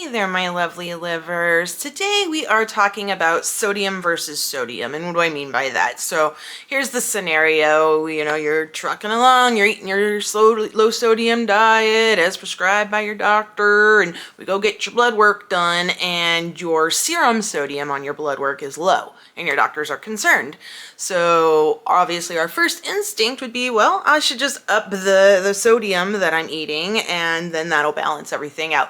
Hey there, my lovely livers. Today we are talking about sodium versus sodium. And what do I mean by that? So here's the scenario. You're trucking along, you're eating your low sodium diet as prescribed by your doctor, and we go get your blood work done, and your serum sodium on your blood work is low, and your doctors are concerned. So obviously our first instinct would be, well, I should just up the sodium that I'm eating, and then that'll balance everything out.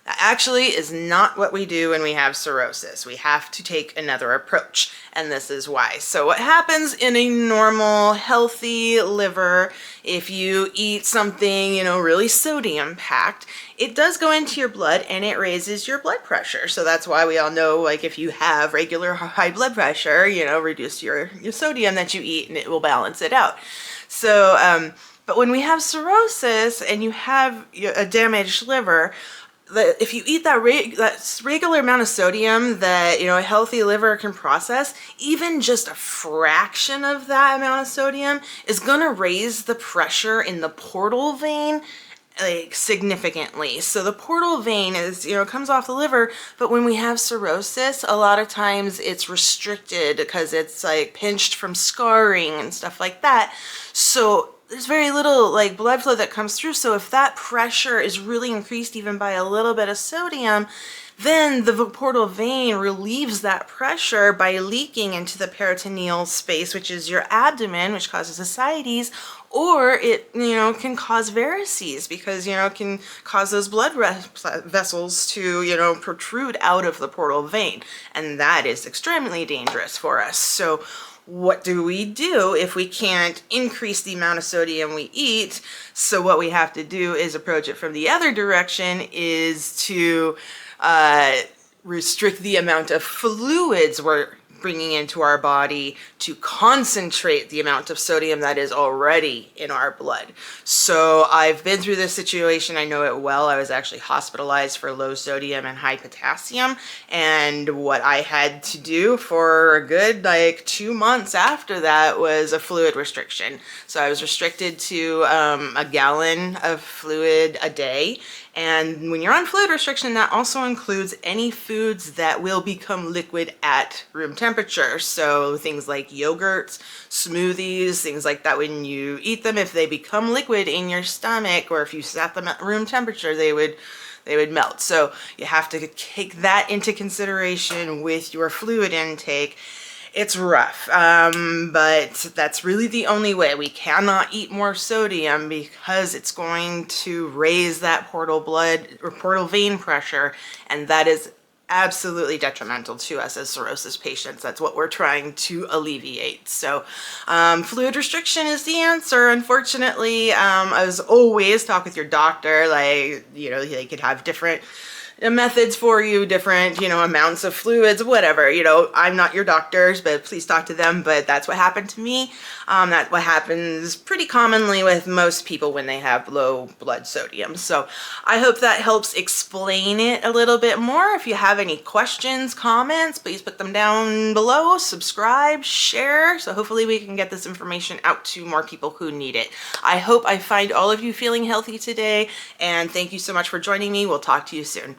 That actually is not what we do when we have cirrhosis. We have to take another approach, and this is why. So what happens in a normal, healthy liver, if you eat something, really sodium packed, it does go into your blood and it raises your blood pressure. So that's why we all know, like, if you have regular high blood pressure, reduce your sodium that you eat and it will balance it out. So, but when we have cirrhosis and you have a damaged liver, if you eat that regular amount of sodium that a healthy liver can process, even just a fraction of that amount of sodium is going to raise the pressure in the portal vein significantly. So the portal vein is, comes off the liver, but when we have cirrhosis, a lot of times it's restricted because it's like pinched from scarring and stuff like that. So there's very little blood flow that comes through. So if that pressure is really increased even by a little bit of sodium, then the portal vein relieves that pressure by leaking into the peritoneal space, which is your abdomen, which causes ascites, or it, can cause varices because, it can cause those blood vessels to, protrude out of the portal vein. And that is extremely dangerous for us. So what do we do if we can't increase the amount of sodium we eat? So what we have to do is approach it from the other direction, is to restrict the amount of fluids we're bringing into our body to concentrate the amount of sodium that is already in our blood. So I've been through this situation. I know it well. I was actually hospitalized for low sodium and high potassium. And what I had to do for a good 2 months after that was a fluid restriction. So I was restricted to a gallon of fluid a day. And when you're on fluid restriction, that also includes any foods that will become liquid at room temperature. So things like yogurts, smoothies, things like that. When you eat them, if they become liquid in your stomach, or if you sat them at room temperature, they would melt. So you have to take that into consideration with your fluid intake. It's rough, but that's really the only way. We cannot eat more sodium because it's going to raise that portal vein pressure, and that is absolutely detrimental to us as cirrhosis patients. That's what we're trying to alleviate. So fluid restriction is the answer. Unfortunately, as always, talk with your doctor. They could have different methods for you, different, amounts of fluids, whatever. I'm not your doctors, but please talk to them. But that's what happened to me. That's what happens pretty commonly with most people when they have low blood sodium. So I hope that helps explain it a little bit more. If you have any questions, comments, please put them down below. Subscribe, share. So hopefully we can get this information out to more people who need it. I hope I find all of you feeling healthy today, and thank you so much for joining me. We'll talk to you soon.